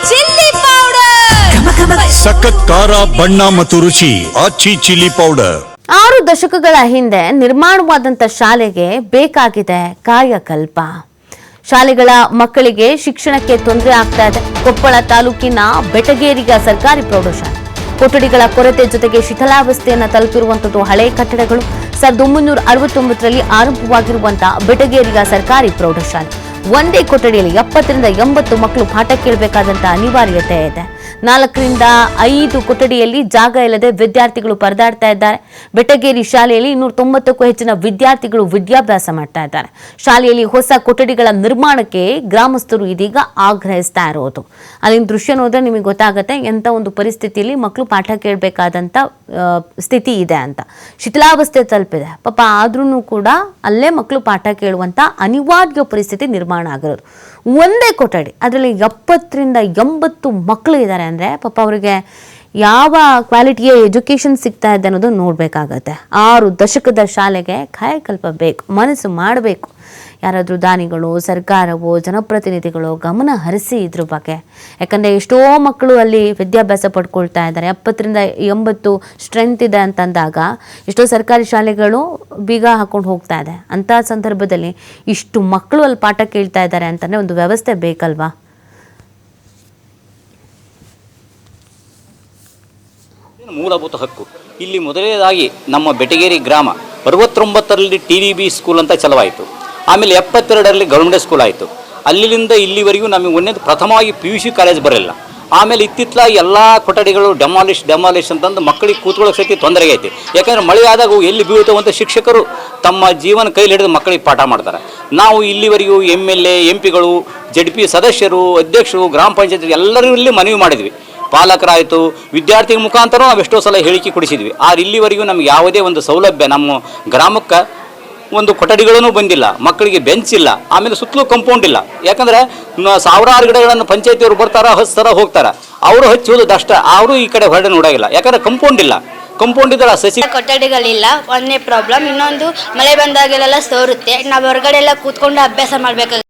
Chilli powder ಸಖತ್ ಖಾರ ಬಣ್ಣ ಮತ್ತು ರುಚಿ ಆಚಿ ಚಿಲ್ಲಿ ಪೌಡರ್ 6 ದಶಕಗಳ ಹಿಂದೆ ನಿರ್ಮಾಣವಾದಂತ ಶಾಲೆಗೆ ಬೇಕಾಗಿದೆ ಕಾಯಕಲ್ಪ. ಶಾಲೆಗಳ ಮಕ್ಕಳಿಗೆ ಶಿಕ್ಷಣಕ್ಕೆ ತೊಂದರೆ ಆಗ್ತಾ ಇದೆ. ಕೊಪ್ಪಳ ತಾಲೂಕಿನ ಬೆಟಗೇರಿಯ ಸರ್ಕಾರಿ ಪ್ರೌಢಶಾಲೆ ಕೊಠಡಿಗಳ ಕೊರತೆ ಜೊತೆಗೆ ಶಿಥಿಲಾವಸ್ಥೆಯನ್ನು ತಲುಪಿರುವಂತದ್ದು ಹಳೆ ಕಟ್ಟಡಗಳು. 1969ರಲ್ಲಿ ಆರಂಭವಾಗಿರುವಂತಹ ಬೆಟಗೇರಿಯ ಸರ್ಕಾರಿ ಪ್ರೌಢಶಾಲೆ ಒಂದೇ ಕೊಠಡಿಯಲ್ಲಿ 70ರಿಂದ 80 ಮಕ್ಕಳು ಪಾಠ ಕೇಳಬೇಕಾದಂತ ಅನಿವಾರ್ಯತೆ ಇದೆ. 4ರಿಂದ 5 ಕೊಠಡಿಯಲ್ಲಿ ಜಾಗ ಇಲ್ಲದೆ ವಿದ್ಯಾರ್ಥಿಗಳು ಪರದಾಡ್ತಾ ಇದ್ದಾರೆ. ಬೆಟಗೇರಿ ಶಾಲೆಯಲ್ಲಿ 290ಕ್ಕೂ ಹೆಚ್ಚಿನ ವಿದ್ಯಾರ್ಥಿಗಳು ವಿದ್ಯಾಭ್ಯಾಸ ಮಾಡ್ತಾ ಇದ್ದಾರೆ. ಶಾಲೆಯಲ್ಲಿ ಹೊಸ ಕೊಠಡಿಗಳ ನಿರ್ಮಾಣಕ್ಕೆ ಗ್ರಾಮಸ್ಥರು ಇದೀಗ ಆಗ್ರಹಿಸ್ತಾ ಇರೋದು. ಅಲ್ಲಿನ ದೃಶ್ಯ ನೋಡಿದ್ರೆ ನಿಮಗೆ ಗೊತ್ತಾಗುತ್ತೆ ಎಂತ ಒಂದು ಪರಿಸ್ಥಿತಿಯಲ್ಲಿ ಮಕ್ಕಳು ಪಾಠ ಕೇಳಬೇಕಾದಂತ ಸ್ಥಿತಿ ಇದೆ ಅಂತ. ಶಿಥಿಲಾವಸ್ಥೆ ತಲುಪಿದೆ ಪಾಪ. ಆದ್ರೂ ಕೂಡ ಅಲ್ಲೇ ಮಕ್ಕಳು ಪಾಠ ಕೇಳುವಂತ ಅನಿವಾರ್ಯ ಪರಿಸ್ಥಿತಿ ನಿರ್ಮಾಣ ಆಗಿರೋದು. ಒಂದೇ ಕೊಠಡಿ, ಅದರಲ್ಲಿ 70ರಿಂದ 80 ಮಕ್ಕಳು ಇದ್ದಾರೆ ಅಂದರೆ ಪಾಪ ಅವರಿಗೆ ಯಾವ ಕ್ವಾಲಿಟಿಯ ಎಜುಕೇಷನ್ ಸಿಗ್ತಾ ಇದೆ ಅನ್ನೋದು ನೋಡಬೇಕಾಗತ್ತೆ. 6 ದಶಕದ ಶಾಲೆಗೆ ಕಾಯಕಲ್ಪ ಬೇಕು, ಮನಸ್ಸು ಮಾಡಬೇಕು. ಯಾರಾದರೂ ದಾನಿಗಳು, ಸರ್ಕಾರವೋ, ಜನಪ್ರತಿನಿಧಿಗಳು ಗಮನ ಹರಿಸಿ ಇದ್ರ ಬಗ್ಗೆ. ಯಾಕಂದರೆ ಎಷ್ಟೋ ಮಕ್ಕಳು ಅಲ್ಲಿ ವಿದ್ಯಾಭ್ಯಾಸ ಪಡ್ಕೊಳ್ತಾ ಇದ್ದಾರೆ. 70ರಿಂದ 80 ಸ್ಟ್ರೆಂತ್ ಇದೆ ಅಂತಂದಾಗ ಎಷ್ಟೋ ಸರ್ಕಾರಿ ಶಾಲೆಗಳು ಬೀಗ ಹಾಕೊಂಡು ಹೋಗ್ತಾ ಇದೆ. ಅಂಥ ಸಂದರ್ಭದಲ್ಲಿ ಇಷ್ಟು ಮಕ್ಕಳು ಅಲ್ಲಿ ಪಾಠ ಕೇಳ್ತಾ ಇದ್ದಾರೆ ಅಂತಂದರೆ ಒಂದು ವ್ಯವಸ್ಥೆ ಬೇಕಲ್ವಾ? ಮೂಲಭೂತ ಹಕ್ಕು. ಇಲ್ಲಿ ಮೊದಲನೇದಾಗಿ ನಮ್ಮ ಬೆಟಗೇರಿ ಗ್ರಾಮ 69ರಲ್ಲಿ TDB ಸ್ಕೂಲ್ ಅಂತ ಚಲವಾಯಿತು. ಆಮೇಲೆ 72ರಲ್ಲಿ ಗೌರ್ಮೆಂಟ್ ಸ್ಕೂಲ್ ಆಯಿತು. ಅಲ್ಲಿಂದ ಇಲ್ಲಿವರೆಗೂ ನಮಗೆ ಒಂದೇದು ಪ್ರಥಮವಾಗಿ PUC ಕಾಲೇಜ್ ಬರಲಿಲ್ಲ. ಆಮೇಲೆ ಇತ್ತಿತ್ತಲಾಗಿ ಎಲ್ಲ ಕೊಠಡಿಗಳು ಡೆಮಾಲಿಷ್ ಅಂತಂದು ಮಕ್ಕಳಿಗೆ ಕೂತ್ಕೊಳ್ಳೋಕೆ ಸಹಿತ ತೊಂದರೆ ಐತಿ. ಯಾಕಂದರೆ ಮಳೆ ಆದಾಗ ಎಲ್ಲಿ ಬೀಳುತ್ತೋ ಅಂತ ಶಿಕ್ಷಕರು ತಮ್ಮ ಜೀವನ ಕೈಲಿ ಹಿಡಿದು ಮಕ್ಕಳಿಗೆ ಪಾಠ ಮಾಡ್ತಾರೆ. ನಾವು ಇಲ್ಲಿವರೆಗೂ MLA, MP ಗಳು, ZP ಸದಸ್ಯರು, ಅಧ್ಯಕ್ಷರು, ಗ್ರಾಮ ಪಂಚಾಯತ್ ಎಲ್ಲರೂ ಇಲ್ಲಿ ಮನವಿ ಮಾಡಿದ್ವಿ. ಪಾಲಕರಾಯಿತು, ವಿದ್ಯಾರ್ಥಿಗಳ ಮುಖಾಂತರ ನಾವು ಎಷ್ಟೋ ಸಲ ಹೇಳಿಕೆ ಕೊಡಿಸಿದ್ವಿ. ಆದ್ರೆ ಇಲ್ಲಿವರೆಗೂ ನಮ್ಗೆ ಯಾವುದೇ ಒಂದು ಸೌಲಭ್ಯ ನಮ್ಮ ಗ್ರಾಮಕ್ಕೆ ಒಂದು ಕೊಠಡಿಗಳೂ ಬಂದಿಲ್ಲ, ಮಕ್ಕಳಿಗೆ ಬೆಂಚ್ ಇಲ್ಲ, ಆಮೇಲೆ ಸುತ್ತಲೂ ಕಂಪೌಂಡ್ ಇಲ್ಲ. ಯಾಕಂದರೆ ಸಾವಿರಾರು ಗಿಡಗಳನ್ನು ಪಂಚಾಯತಿಯವರು ಬರ್ತಾರೆ, ಹಚ್ತಾರ ಹೋಗ್ತಾರೆ. ಅವರು ಹಚ್ಚೋದು ದಷ್ಟ, ಅವರು ಈ ಕಡೆ ಹೊರಡೆ ನೋಡಾಗಿಲ್ಲ. ಯಾಕಂದರೆ ಕಂಪೌಂಡ್ ಇಲ್ಲ. ಕಂಪೌಂಡ್ ಇದ್ರೆ ಸಸಿ ಕೊಠಡಿಗಳಿಲ್ಲ, ಒಂದೇ ಪ್ರಾಬ್ಲಮ್. ಇನ್ನೊಂದು ಮಳೆ ಬಂದಾಗೆಲ್ಲ ಸೋರುತ್ತೆ. ನಾವು ಹೊರಗಡೆ ಎಲ್ಲ ಕೂತ್ಕೊಂಡು ಅಭ್ಯಾಸ ಮಾಡಬೇಕಾಗುತ್ತೆ.